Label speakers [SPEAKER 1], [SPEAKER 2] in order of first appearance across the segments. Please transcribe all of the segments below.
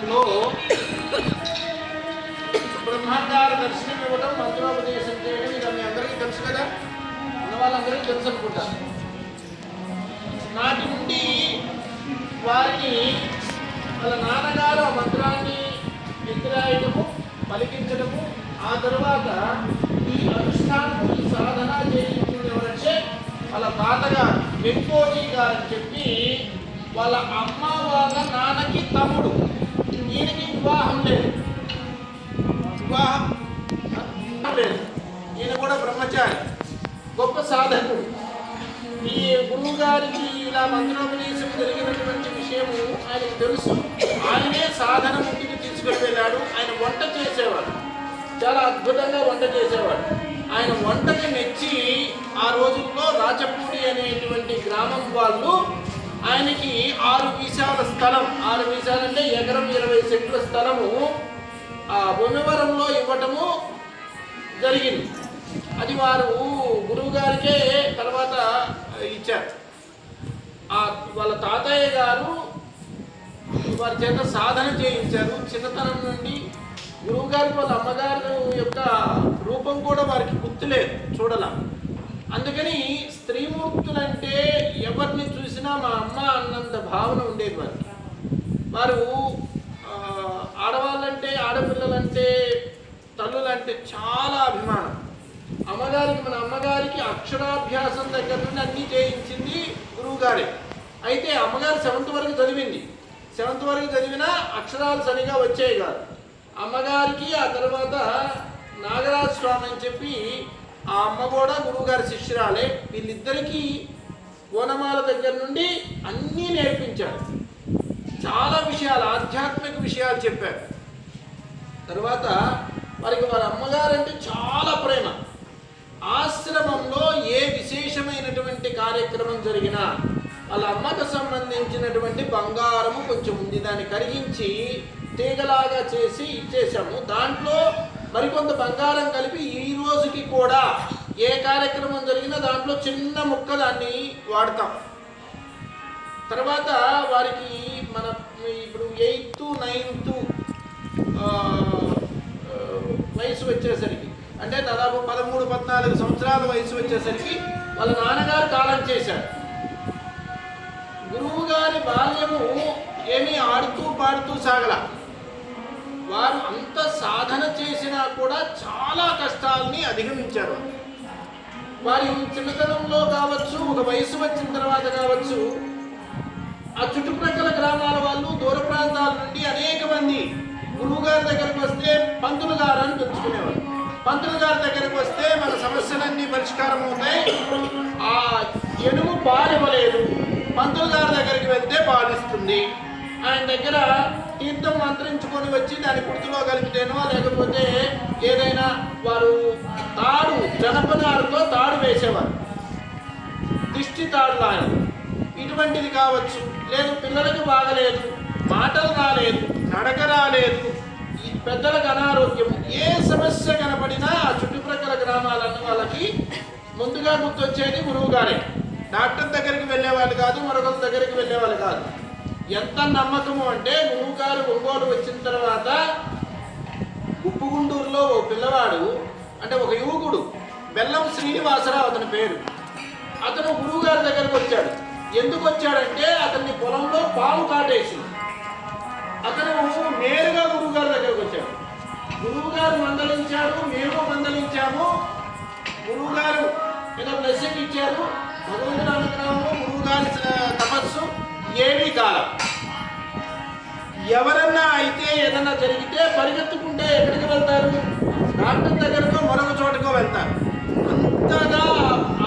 [SPEAKER 1] లో బ్రహ్మంగారు దర్శనం ఇవ్వడం, మంత్రోపదేశం చేయడం, ఇది మీ అందరికీ తెలుసు కదా, ఉన్న వాళ్ళందరికీ తెలుసు అనుకుంటారు. నాటి నుండి వారిని వాళ్ళ నాన్నగారు ఆ మంత్రాన్ని ఎత్తిరాయడము, పలికించడము, ఆ తర్వాత ఈ అనుష్ఠానము, ఈ సాధన చేయించుకుని ఎవరంటే వాళ్ళ తాతగారు వెంకోజీ గారు అని చెప్పి, వాళ్ళ అమ్మ వాళ్ళ నాన్నకి తమ్ముడు. ఈయనకి వివాహం లేదు, ఈయన కూడా బ్రహ్మచారి, గొప్ప సాధకుడు. ఈ గురువు గారికి ఇలా మంత్రోపదేశం జరిగినటువంటి విషయము ఆయనకు తెలుసు. ఆయనే సాధన ముందుకు తీసుకుని వెళ్ళాడు. ఆయన వంట చేసేవాడు, చాలా అద్భుతంగా వంట చేసేవాడు. ఆయన వంటకి మెచ్చి ఆ రోజుల్లో రాచపూడి అనేటువంటి గ్రామం వాళ్ళు ఆయనకి 6 వీసాల స్థలం, 6 వీసాలంటే ఎకరం 20 సెంట్ల స్థలము ఆ భూమివరంలో ఇవ్వటము జరిగింది. అది వారు గురువు గారికే తర్వాత ఇచ్చారు. వాళ్ళ తాతయ్య గారు వారి చేత సాధన చేయించారు. చిన్నతనం నుండి గురువు గారికి వాళ్ళ అమ్మగారు యొక్క రూపం కూడా వారికి గుర్తులేదు, చూడాల. అందుకని స్త్రీమూర్తులంటే ఎవరిని చూసినా మా అమ్మ అన్నంత భావన ఉండేది వారికి. వారు ఆడవాళ్ళంటే, ఆడపిల్లలంటే, తల్లులంటే చాలా అభిమానం. అమ్మగారికి, మన అమ్మగారికి అక్షరాభ్యాసం దగ్గర నుండి అన్నీ చేయించింది గురువు గారే. అయితే అమ్మగారు 7th వరకు చదివింది. 7th వరకు చదివినా అక్షరాలు సరిగా వచ్చేవి కాదు. అమ్మగారికి ఆ తర్వాత నాగరాజ స్వామి అని చెప్పి ఆ అమ్మ కూడా గురువుగారి శిష్యురాలే. వీళ్ళిద్దరికీ ఓనమాల దగ్గర నుండి అన్నీ నేర్పించారు. చాలా విషయాలు, ఆధ్యాత్మిక విషయాలు చెప్పారు. తర్వాత వారికి వారి అమ్మగారంటే చాలా ప్రేమ. ఆశ్రమంలో ఏ విశేషమైనటువంటి కార్యక్రమం జరిగినా వాళ్ళ అమ్మకు సంబంధించినటువంటి బంగారము కొంచెం ఉంది, దాన్ని కరిగించి తీగలాగా చేసి ఇచ్చేసాము. దాంట్లో మరికొంత బంగారం కలిపి ఈ రోజుకి కూడా ఏ కార్యక్రమం జరిగినా దాంట్లో చిన్న ముక్క దాన్ని వాడతాం. తర్వాత వారికి మన ఇప్పుడు 8th 9th వయసు వచ్చేసరికి, అంటే దాదాపు 13-14 సంవత్సరాల వయసు వచ్చేసరికి వాళ్ళ నాన్నగారు కాలం చేశారు. గురువు గారి బాల్యము ఏమీ ఆడుతూ పాడుతూ సాగల. వారు అంత సాధన చేసినా కూడా చాలా కష్టాలని అధిగమించారు. వారి చిన్నతనంలో కావచ్చు, ఒక వయసు వచ్చిన తర్వాత కావచ్చు, ఆ చుట్టుప్రక్కల గ్రామాల వాళ్ళు, దూర ప్రాంతాల నుండి అనేక మంది గురువు గారి దగ్గరకు వస్తే పంతులు గారు అని పిలుచుకునేవారు. పంతులు గారి దగ్గరకు వస్తే మన సమస్యలన్నీ పరిష్కారం అవుతాయి. ఆ ఎనుము పాలివ్వలేదు, పంతులు గారి దగ్గరికి వెళ్తే పాలిస్తుంది. ఆయన దగ్గర తీర్థం మంత్రించుకొని వచ్చి దాని కుర్తిలో కలిపితేనో, లేకపోతే ఏదైనా వారు తాడు, జనపనారుతో తాడు వేసేవారు, దిష్టి తాడు లాగా. ఇటువంటిది కావచ్చు. లేదు పిల్లలకు బాగలేదు, మాటలు రాలేదు, నడక రాలేదు, పెద్దలకు అనారోగ్యం, ఏ సమస్య కనపడినా ఆ చుట్టుప్రక్కల గ్రామాలన్న వాళ్ళకి ముందుగా గుర్తొచ్చేది గురువు గారే. డాక్టర్ దగ్గరికి వెళ్ళేవాళ్ళు కాదు, మరొకరి దగ్గరికి వెళ్ళేవాళ్ళు కాదు. ఎంత నమ్మకము అంటే, గురువు గారు ఒంగోలు వచ్చిన తర్వాత ఉప్పుగుండూరులో ఓ పిల్లవాడు, అంటే ఒక యువకుడు, బెల్లం శ్రీనివాసరావు అతని పేరు, అతను గురువు గారి దగ్గరకు వచ్చాడు. ఎందుకు వచ్చాడంటే అతన్ని పొలంలో పాము కాటేసింది. అతను నేరుగా గురువు గారి దగ్గరకు వచ్చాడు. గురువు గారు మందలించాడు, మేము మందలించాము. గురువు గారు ఏదో బ్లెస్సింగ్ ఇచ్చారు. భగవంతుని అనుగ్రహము, గురువు గారి తపస్సు ఏమీ కాలం. ఎవరన్నా అయితే ఏదన్నా జరిగితే పరిగెత్తుకుంటే ఎక్కడికి వెళ్తారు? డాక్టర్ దగ్గరకో మరొక చోటకో వెళ్తారు. అంతగా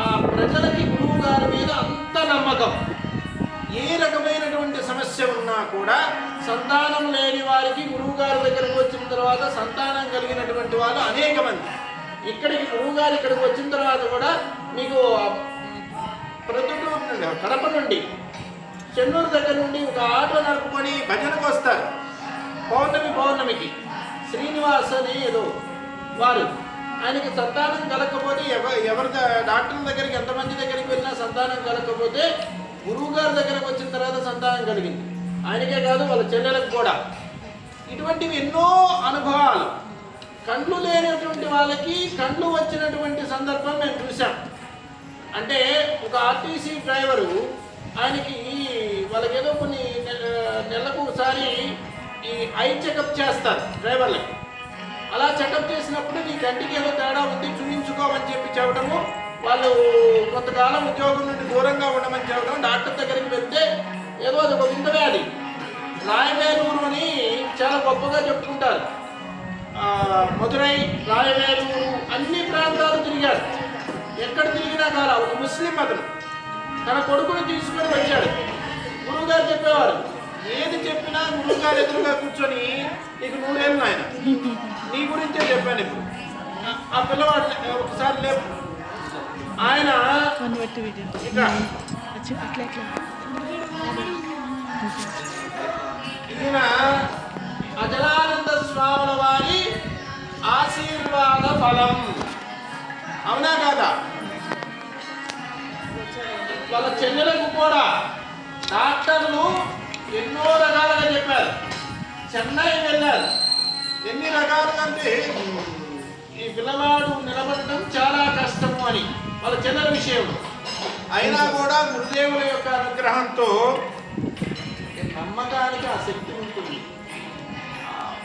[SPEAKER 1] ఆ ప్రజలకి గురువు గారి మీద అంత నమ్మకం. ఏ రకమైనటువంటి సమస్య ఉన్నా కూడా సంతానం లేని వారికి గురువు గారి దగ్గరకు వచ్చిన తర్వాత సంతానం కలిగినటువంటి వాళ్ళు అనేక మంది. ఇక్కడికి గురువు గారు ఇక్కడికి వచ్చిన తర్వాత కూడా మీకు ప్రొద్దుటూరు నుండి, కడప నుండి, చెన్నూరు దగ్గర నుండి ఒక ఆటో నడుపుకొని భజనకు వస్తారు. పౌర్ణమికి శ్రీనివాస్ అని ఏదో వారు, ఆయనకి సంతానం కలగకపోతే ఎవరి డాక్టర్ల దగ్గరికి, ఎంతమంది దగ్గరికి వెళ్ళినా సంతానం కలగకపోతే గురువు గారి దగ్గరకు వచ్చిన తర్వాత సంతానం కలిగింది. ఆయనకే కాదు, వాళ్ళ చెల్లెలకు కూడా. ఇటువంటివి ఎన్నో అనుభవాలు. కండ్లు లేనటువంటి వాళ్ళకి కండ్లు వచ్చినటువంటి సందర్భం మేము చూసాం. అంటే ఒక ఆర్టీసీ డ్రైవరు ఆయనకి వాళ్ళకి ఏదో కొన్ని నెలకు ఒకసారి ఈ ఐ చెకప్ చేస్తారు డ్రైవర్లకి. అలా చెకప్ చేసినప్పుడు నీ కంటికి ఏదో తేడా ఉంది చూపించుకోమని చెప్పి చెప్పడము, వాళ్ళు కొంతకాలం ఉద్యోగం నుండి దూరంగా ఉండమని చెప్పడం, డాక్టర్ దగ్గరికి వెళ్తే ఏదో అది ఒక వింత వ్యాధి. రాయవేలూరు అని చాలా గొప్పగా చెప్పుకుంటారు. మధురై, రాయవేలూరు అన్ని ప్రాంతాలు తిరిగాడు. ఎక్కడ తిరిగినా కాదు. ఒక ముస్లిం అతను తన కొడుకుని తీసుకొని వచ్చాడు. గురువుగారు చెప్పేవారు, ఏది చెప్పినా గురువుగారు ఎదురుగా కూర్చొని నీకు 100 ఏళ్ళు ఆయన నీ గురించే చెప్పాను. ఇప్పుడు ఆ పిల్లవాడు ఒకసారి లేపు ఆయన ఈయన అజలానంద స్వాముల వారి ఆశీర్వాద ఫలం. అవునా కాదా? వాళ్ళ చెల్లెలకు కూడా డాక్టర్లు ఎన్నో రకాలుగా చెప్పారు. చెన్నై వెళ్ళారు. ఎన్ని రకాలుగా అంటే ఈ పిల్లవాడు నిలబడటం చాలా కష్టము అని వాళ్ళ చెల్లెల విషయంలో. అయినా కూడా గురుదేవుల యొక్క అనుగ్రహంతో నమ్మకానికి ఆ శక్తి ఉంటుంది.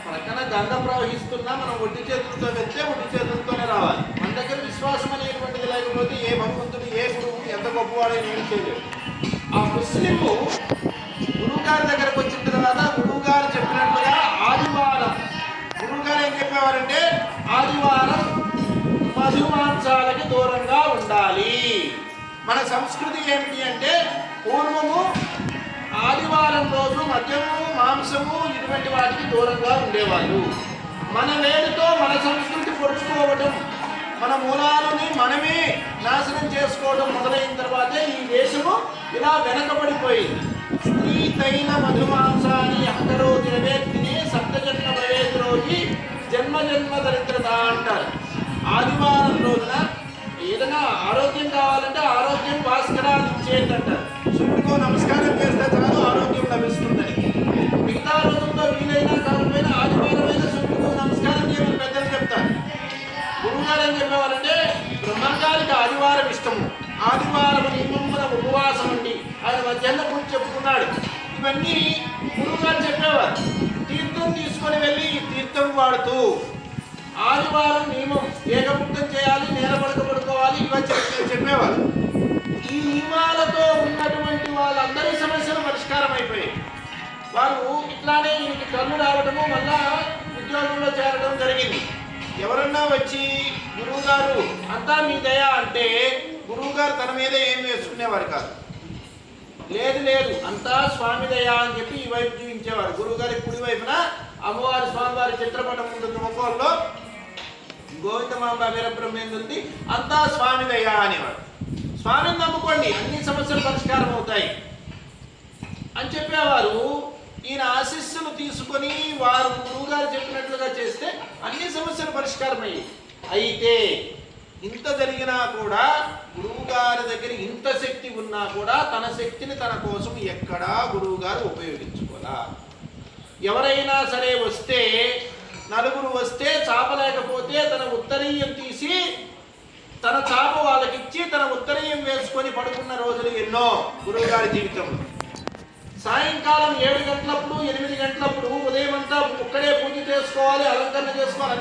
[SPEAKER 1] ప్రక్కన గంగ ప్రవహిస్తున్నా మనం ఒట్టి చేతులతో వెళ్తే ఒట్టి చేతులతోనే రావాలి. మన దగ్గర విశ్వాసం అనేటువంటిది లేకపోతే ఏ భగవంతుడు ఏ గురువు ఎంత గొప్పవాడో ఏం చేయలేదు. ఆ ముస్లింలు గురువుగారి దగ్గరకు వచ్చిన తర్వాత గురువుగారు చెప్పినట్లుగా ఆదివారం గురువుగారు ఏం చెప్పేవారంటే ఆదివారం మధుమాంసాలకి దూరంగా ఉండాలి. మన సంస్కృతి ఏమిటి అంటే పూర్వము ఆదివారం రోజు మద్యము మాంసము ఇటువంటి వాటికి దూరంగా ఉండేవాళ్ళు. మన వేడితో మన సంస్కృతి పొడుచుకోవడం, మన మూలాలని మనమే నాశనం చేసుకోవడం మొదలైన తర్వాతే ఈ దేశము ఇలా వెనకబడిపోయింది. స్త్రీ తైన మధుమాంసాన్ని అక్కడో జగవేత్తిని సప్తజన్మ భవేద్రోగి జన్మ జన్మ దరిద్రత అంటారు. ఆదివారం రోజున ఏదైనా ఆరోగ్యం కావాలంటే ఆరోగ్యం భాస్కరాలు ఇచ్చేటంటారు. సూర్యుడికో నమస్కారం చేస్తే చాలు ఆరోగ్యం లభిస్తుందని. మిగతా రోజుల్లో వీలైనా కాకపోయినా ఆదివారమైన సూర్యుడికో నమస్కారం చేయమని పెద్దలు చెప్తారు. గురువుగారు ఏం చెప్పేవారంటే బ్రహ్మంగారికి ఆదివారం ఇష్టము, ఆదివారం నియమమున ఉపవాసం అండి ఆయన మధ్యాహ్నం పూజ చెప్పుకున్నాడు. ఇవన్నీ గురువుగారు చెప్పేవారు. తీర్థం తీసుకొని వెళ్ళి ఈ తీర్థం వాడుతూ ఆదివారం నియమం ఏకముక్తం చేయాలి, నేలపడక పడుకోవాలి, ఇవన్నీ చెప్పేవారు. ఈ నియమాలతో ఉన్నటువంటి వాళ్ళందరి సమస్యలు పరిష్కారం అయిపోయాయి. వారు ఇట్లానే ఈయనకి కళ్ళు రావడము మళ్ళా ఉద్యోగంలో చేరడం జరిగింది. ఎవరన్నా వచ్చి గురువుగారు అంతా మీ దయ అంటే గురువుగారు తన మీదే ఏం వేసుకునేవారు కాదు. లేదు లేదు అంతా స్వామి దయ అని చెప్పి ఈ వైపు చూపించేవారు. గురువుగారి కుడి వైపున అమ్మవారి స్వామివారి చిత్రపటం ఉంటుంది. ఒక్కోల్లో గోవిందమాంబ వీరబ్రహ్మేంద్ర ఉంది. అంతా స్వామి దయ అనేవాడు. స్వామిని నమ్ముకోండి అన్ని సమస్యలు పరిష్కారం అవుతాయి అని చెప్పేవారు. ఈయన ఆశీస్సులు తీసుకొని వారు గురువుగారు చెప్పినట్లుగా చేస్తే అన్ని సమస్యలు పరిష్కారం అయ్యాయి. అయితే ఇంత జరిగినా కూడా గురువుగారి దగ్గర ఇంత శక్తి ఉన్నా కూడా తన శక్తిని తన కోసం ఎక్కడా గురువుగారు ఉపయోగించుకోవాలా. ఎవరైనా సరే వస్తే నలుగురు వస్తే చాపలేకపోతే తన ఉత్తరీయం తీసి తన చాప వాళ్ళకిచ్చి తన ఉత్తరీయం వేసుకొని పడుకున్న రోజులు ఎన్నో గురువుగారి జీవితంలో. సాయంకాలం 7 గంటలప్పుడు 8 గంటలప్పుడు ఉదయం అంతా ఒక్కడే పూజ చేసుకోవాలి, అలంకరణ చేసుకోవాలి,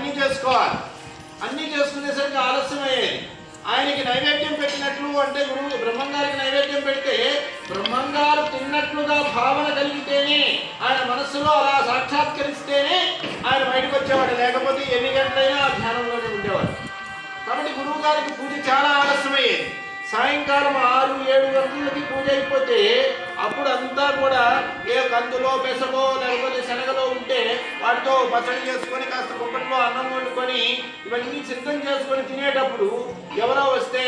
[SPEAKER 1] అన్నీ చేసుకునేసరికి ఆలస్యం అయ్యేది. ఆయనకి నైవేద్యం పెట్టినట్లు అంటే గురువు బ్రహ్మంగారికి నైవేద్యం పెడితే బ్రహ్మంగారు తిన్నట్లుగా భావన కలిగితేనే ఆయన మనస్సులో అలా సాక్షాత్కరిస్తేనే ఆయన బయటకు వచ్చేవాడు. లేకపోతే ఎన్ని గంటలైనా ఆ ధ్యానంలోనే ఉండేవాడు. కాబట్టి గురువు గారికి పూజ చాలా ఆలస్యమయ్యేది. సాయంకాలం 6-7 గంటలకి పూజ అయిపోతే అప్పుడు అంతా కూడా ఏ కందులో పెసలో లేకపోతే శనగలో ఉంటే వాటితో పచ్చడి చేసుకొని కాస్త కుక్కట్లో అన్నం వండుకొని ఇవన్నీ సిద్ధం చేసుకొని తినేటప్పుడు ఎవరో వస్తే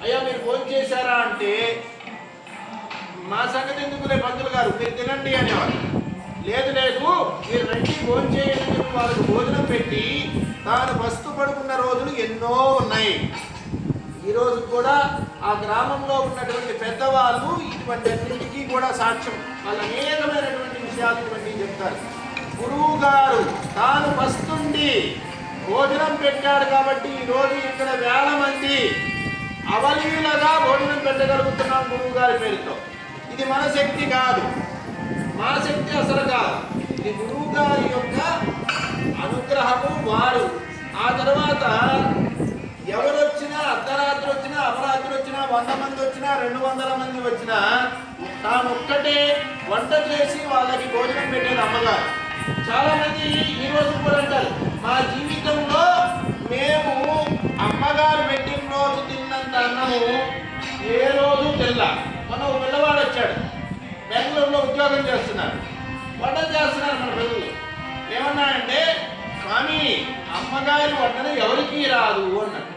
[SPEAKER 1] అయ్యా మీరు భోజనం చేశారా అంటే మా సంగతి ఎందుకులే పంతులు గారు మీరు తినండి అనేవారు. లేదు లేదు మీరు రండి భోజనం చేయండి అని చెప్పి వాళ్ళకి భోజనం పెట్టి తాను బస్తు పడుకున్న రోజులు ఎన్నో ఉన్నాయి. ఈరోజు కూడా ఆ గ్రామంలో ఉన్నటువంటి పెద్దవాళ్ళు ఇటువంటి అన్నింటికీ కూడా సాక్ష్యం. వాళ్ళు అనేకమైనటువంటి విషయాలు ఇవన్నీ చెప్తారు. గురువు గారు తాను వస్తుండి భోజనం పెట్టాడు కాబట్టి ఈరోజు ఇక్కడ వేల మంది అవలీలగా భోజనం పెట్టగలుగుతున్నాం గురువు గారి పేరుతో. ఇది మన శక్తి కాదు, మన శక్తి అసలు కాదు, ఇది గురువు గారి యొక్క అనుగ్రహము. వారు ఆ తర్వాత ఎవరు వచ్చినా, అర్ధరాత్రి వచ్చినా, అపరాత్రి వచ్చినా, 100 మంది వచ్చినా, 200 మంది వచ్చినా తాను ఒక్కటే వంట చేసి వాళ్ళకి భోజనం పెట్టేది అమ్మగారు. చాలా మంది ఈ రోజు కూడా అంటారు, మా జీవితంలో మేము అమ్మగారు పెట్టిన రోజు తిన్నంత అన్నము ఏ రోజు తినలా. మన ఒక పిల్లవాడు వచ్చాడు, బెంగళూరులో ఉద్యోగం చేస్తున్నారు, వంట చేస్తున్నారు. మన పిల్లలు ఏమన్నాడంటే, స్వామి అమ్మగారి వంటను ఎవరికి రాదు అన్నాడు.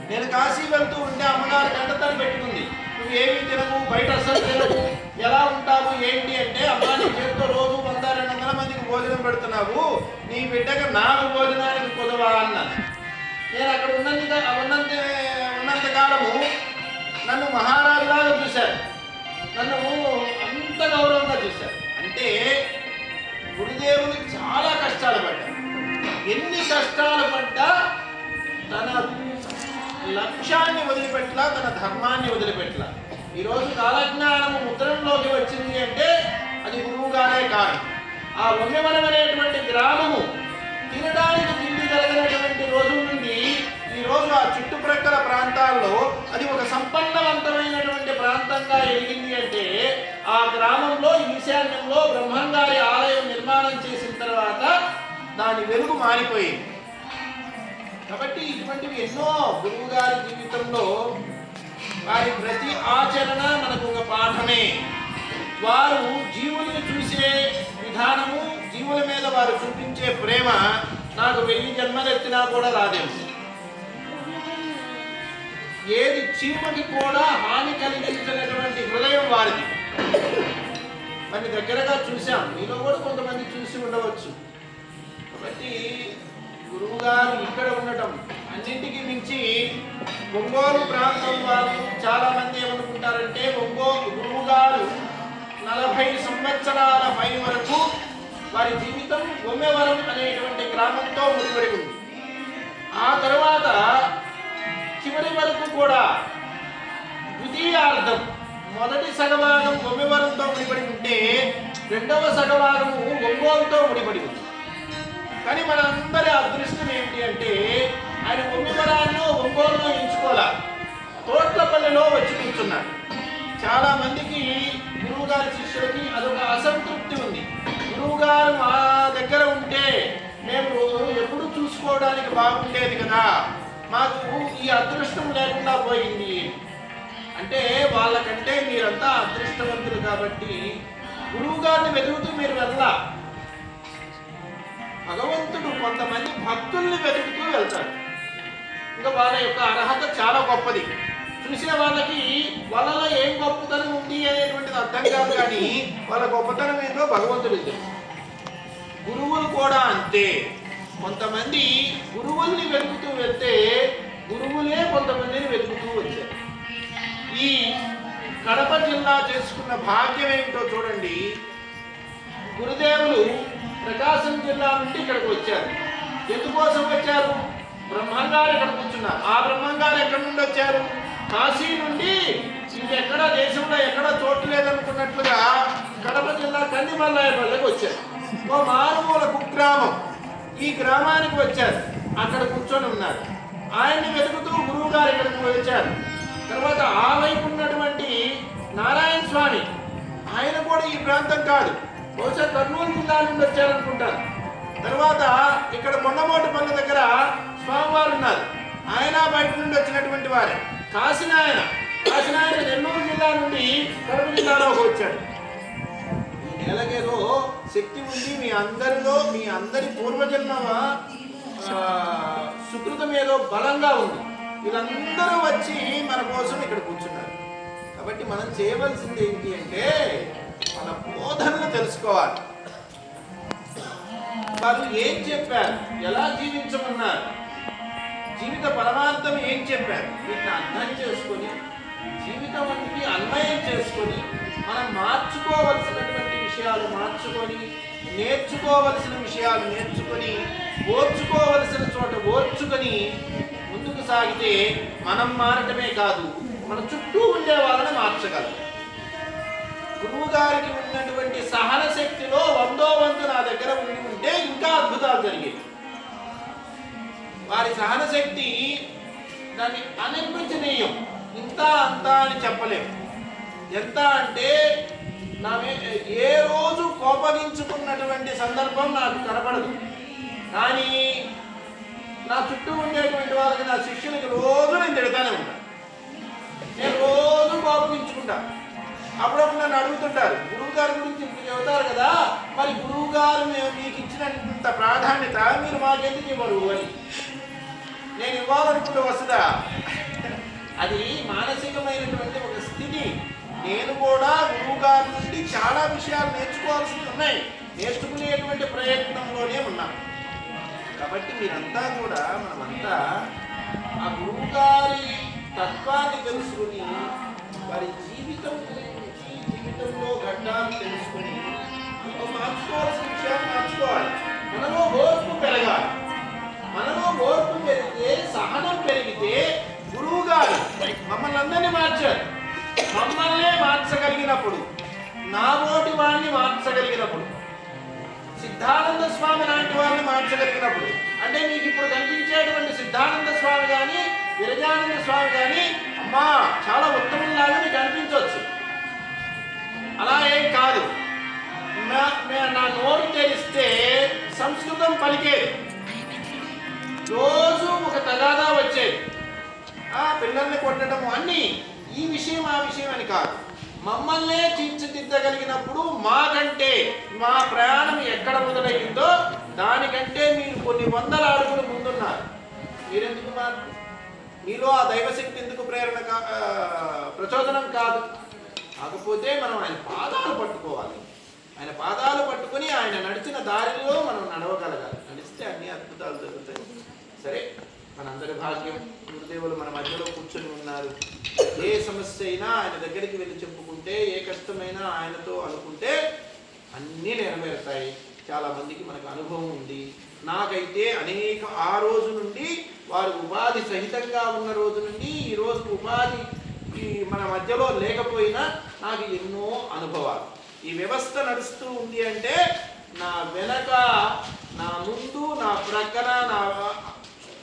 [SPEAKER 1] నేను కాశీ వెళ్తూ ఉంటే అమ్మగారు గంటతలు పెట్టుకుంది, నువ్వు ఏమి తినవు, బయట అసలు తినవు, ఎలా ఉంటావు ఏంటి అంటే, అమ్మ నీ చేతితో రోజు 100-200 మందికి భోజనం పెడుతున్నావు, నీ బిడ్డకు నాకు భోజనానికి కుదవా అన్నాను. నేను అక్కడ ఉన్నంత కాలము నన్ను మహారాజులాగా చూశారు, నన్ను అంత గౌరవంగా చూశారు. అంటే గురుదేవునికి చాలా కష్టాలు పడ్డారు. ఎన్ని కష్టాలు పడ్డా తన లక్ష్యాన్ని వదిలిపెట్టలా, తన ధర్మాన్ని వదిలిపెట్టలా. ఈరోజు కాలజ్ఞానము ముద్రంలోకి వచ్చింది అంటే అది గురువుగానే కారణం. ఆ వన్యవనం అనేటువంటి గ్రామము తినడానికి తిండి కలిగినటువంటి రోజు నుండి ఈరోజు ఆ చుట్టుప్రక్కల ప్రాంతాల్లో అది ఒక సంపన్నవంతమైనటువంటి ప్రాంతంగా ఎదిగింది. అంటే ఆ గ్రామంలో ఈశాన్యంలో బ్రహ్మంగారి ఆలయం నిర్మాణం చేసిన తర్వాత దాని వెలుగు మారిపోయింది. కాబట్టి ఇటువంటివి ఎన్నో గురువు గారి జీవితంలో వారి ప్రతి ఆచరణ మనకు ఒక పాఠమే. వారు జీవులను చూసే విధానము, జీవుల మీద వారు చూపించే ప్రేమ నాకు 1000 జన్మలెత్తినా కూడా రాదేమో. ఏది చీమకి కూడా హాని కలిగించినటువంటి హృదయం వారిది. మన దగ్గరగా చూసాం, మీలో కూడా కొంతమంది చూసి ఉండవచ్చు. కాబట్టి గురువు గారు ఇక్కడ ఉండటం, అన్నింటికి మించి ఒంగోలు ప్రాంతం వాళ్ళు చాలా మంది ఏమనుకుంటారంటే, గురువు గారు 40 సంవత్సరాల పై వరకు వారి జీవితం బొమ్మెవరం అనేటువంటి గ్రామంతో ముడిపడి ఉంది. ఆ తర్వాత చివరి వరకు కూడా ద్వితీయార్థం, మొదటి సగభాగం బొమ్మెవరంతో ముడిపడి ఉంటే రెండవ సగభాగము ఒంగోలుతో ముడిపడి ఉంది. కానీ మనందరి అదృష్టం ఏమిటి అంటే, ఆయన బొమ్మెవరాల్లో ఒంగోలులో ఎంచుకోలే, తోట్లపల్లిలో వచ్చి కూర్చున్నాడు. చాలా మందికి గురువు గారి శిష్యులకి అదొక అసంతృప్తి ఉంది. గురువు గారు మా దగ్గర ఉంటే మేము ఎప్పుడు చూసుకోవడానికి బాగుండేది కదా, మాకు ఈ అదృష్టం లేకుండా పోయింది అంటే, వాళ్ళకంటే మీరంతా అదృష్టవంతులు కాబట్టి గురువు గారిని వెతుకుతూ మీరు వెళ్ళా. భగవంతుడు కొంతమంది భక్తుల్ని వెతుకుతూ వెళ్తాడు. ఇంకా వాళ్ళ యొక్క అర్హత చాలా గొప్పది. చూసిన వాళ్ళకి వాళ్ళలో ఏం గొప్పతనం ఉంది అనేటువంటిది అర్థం కాదు, కానీ వాళ్ళ గొప్పతనం ఏంటో భగవంతుడు తెలుసు. గురువులు కూడా అంతే. కొంతమంది గురువుల్ని వెతుకుతూ వెళ్తే గురువులే కొంతమందిని వెతుకుతూ వచ్చారు. ఈ కడప జిల్లా చేసుకున్న భాగ్యం ఏమిటో చూడండి. గురుదేవులు ప్రకాశం జిల్లా నుండి ఇక్కడికి వచ్చారు. ఎందుకోసం వచ్చారు? బ్రహ్మంగారు ఇక్కడ కూర్చున్నారు. ఆ బ్రహ్మంగారు ఎక్కడి నుండి వచ్చారు? కాశీ నుండి. ఇంకెక్కడ దేశంలో ఎక్కడ చోటు లేదనుకున్నట్లుగా కడప జిల్లా కందిమల్లాయపల్లికి వచ్చారు. ఓ మారుమూల కుగ్రామం, ఈ గ్రామానికి వచ్చారు. అక్కడ కూర్చొని ఉన్నారు. ఆయన్ని వెతుకుతూ గురువు గారు ఇక్కడికి వచ్చారు. తర్వాత ఆ వైపు ఉన్నటువంటి నారాయణ స్వామి, ఆయన కూడా ఈ ప్రాంతం కాదు, బహుశా కర్నూలు జిల్లా నుండి వచ్చారనుకుంటారు. తర్వాత ఇక్కడ కొండమోటుపల్లి దగ్గర స్వామివారు ఉన్నారు, ఆయన బయట నుండి వచ్చినటువంటి వారే. కాశీనాయన నెల్లూరు జిల్లా నుండి కడప జిల్లాలోకి వచ్చాడు. ఈ నెలకేదో శక్తి ఉంది మీ అందరిలో, మీ అందరి పూర్వజన్మ సుకృతం ఏదో బలంగా ఉంది. వీళ్ళందరూ వచ్చి మన కోసం ఇక్కడ కూర్చున్నారు. కాబట్టి మనం చేయవలసింది ఏంటి అంటే, మన బోధనలు తెలుసుకోవాలి. వాళ్ళు ఏం చెప్పారు, ఎలా జీవించమన్నారు, జీవిత పరమార్థం ఏం చెప్పారు, వీటిని అర్థం చేసుకొని జీవితానికి అన్వయం చేసుకొని మనం మార్చుకోవలసినటువంటి విషయాలు మార్చుకొని, నేర్చుకోవలసిన విషయాలు నేర్చుకొని, ఓర్చుకోవలసిన చోట ఓర్చుకొని ముందుకు సాగితే మనం మారటమే కాదు, మన చుట్టూ ఉండే వాళ్ళని మార్చగలం. గురువు గారికి ఉన్నటువంటి సహన శక్తిలో 100వ వంతు నా దగ్గర ఉంటే ఇంకా అద్భుతాలు జరిగేవి. వారి సహన శక్తి దాన్ని అనిపించనీయం, ఇంత అంత అని చెప్పలేము. ఎంత అంటే ఏ రోజు కోపగించుకున్నటువంటి సందర్భం నాకు కనపడదు. కానీ నా చుట్టూ ఉండేటువంటి వాళ్ళకి, నా శిష్యులకి రోజు నేను తిడతానే ఉంటాను. నేను రోజు కోపగించుకుంటా. అప్పుడప్పుడు నన్ను అడుగుతుంటారు, గురువు గారి గురించి ఇప్పుడు చెబుతారు కదా, మరి గురువు గారు మీకు ఇచ్చినంత ప్రాధాన్యత మీరు మాకెందుకు ఇవ్వరు అని. నేను ఇవ్వాలనుకుంటే వస్తుందా? అది మానసికమైనటువంటి ఒక స్థితి. నేను కూడా గురువు గారి నుండి చాలా విషయాలు నేర్చుకోవాల్సి ఉన్నాయి, నేర్చుకునేటువంటి ప్రయత్నంలోనే ఉన్నాను. కాబట్టి మీరంతా కూడా, మనమంతా ఆ గురువు గారి తత్వాన్ని తెలుసుకుని, వారి జీవితంలో ఘట్టాన్ని తెలుసుకుని మార్చుకోవాల్సిన విషయాలు మార్చుకోవాలి. మనలో ఓర్పు పెరగాలి. మనలో ఓర్పు పెరిగితే, సహనం పెరిగితే, గురువు గారు మమ్మల్ని అందరినీ మార్చారు. మమ్మల్నే మార్చగలిగినప్పుడు, నా నోటి వాడిని మార్చగలిగినప్పుడు, సిద్ధానంద స్వామి లాంటి వారిని మార్చగలిగినప్పుడు, అంటే మీకు ఇప్పుడు కనిపించేటువంటి సిద్ధానంద స్వామి కానీ, విరజానంద స్వామి కానీ అమ్మా చాలా ఉత్తమంలాగా మీకు అనిపించవచ్చు. అలా ఏం కాదు. నా నోరు తెలిస్తే సంస్కృతం పలికేది. రోజు ఒక తగాదా వచ్చేది, పిల్లల్ని కొట్టడము అన్నీ. ఈ విషయం ఆ విషయం అని కాదు. మమ్మల్నే తీర్చిదిద్దగలిగినప్పుడు, మాకంటే మా ప్రయాణం ఎక్కడ మొదలయ్యిందో దానికంటే మీరు కొన్ని 100 అడుగులు ముందున్నారు. మీరెందుకు మారు? మీలో ఆ దైవశక్తి ఎందుకు ప్రచోదనం కాదు? కాకపోతే మనం ఆయన పాదాలు పట్టుకోవాలి. ఆయన పాదాలు పట్టుకుని ఆయన నడిచిన దారిలో మనం నడవగలగాలి. నడిస్తే అన్ని అద్భుతాలు జరుగుతాయి. సరే, మనందరి భాగ్యం, గురుదేవులు మన మధ్యలో కూర్చొని ఉన్నారు. ఏ సమస్య అయినా ఆయన దగ్గరికి వెళ్ళి చెప్పుకుంటే, ఏ కష్టమైనా ఆయనతో అనుకుంటే అన్నీ నెరవేరుతాయి. చాలా మందికి మనకు అనుభవం ఉంది. నాకైతే ఆ రోజు నుండి, వారు ఉపాధి సహితంగా ఉన్న రోజు నుండి ఈ రోజు ఉపాధి మన మధ్యలో లేకపోయినా నాకు ఎన్నో అనుభవాలు. ఈ వ్యవస్థ నడుస్తూ ఉంది అంటే నా వెనక, నా ముందు, నా ప్రక్కన, నా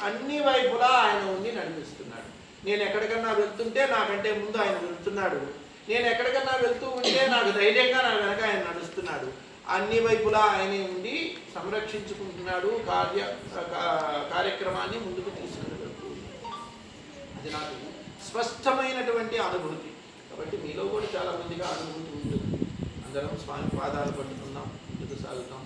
[SPEAKER 1] అన్ని వైపులా ఆయన ఉండి నడిపిస్తున్నాడు. నేను ఎక్కడికన్నా వెళ్తుంటే నాకంటే ముందు ఆయన వెళ్తున్నాడు. నేను ఎక్కడికన్నా వెళ్తూ ఉంటే నాకు ధైర్యంగా నా వెనక ఆయన నడుస్తున్నాడు. అన్ని వైపులా ఆయనే ఉండి సంరక్షించుకుంటున్నాడు. కార్యక్రమాన్ని ముందుకు తీసుకెళ్ళగలుగుతుంది. అది నాకు స్పష్టమైనటువంటి అనుభూతి. కాబట్టి మీలో కూడా చాలా మందిగా అనుభూతి ఉంటుంది. అందరం స్వామి పాదాలు పట్టుకుందాం, ముందుకు సాగుతాం.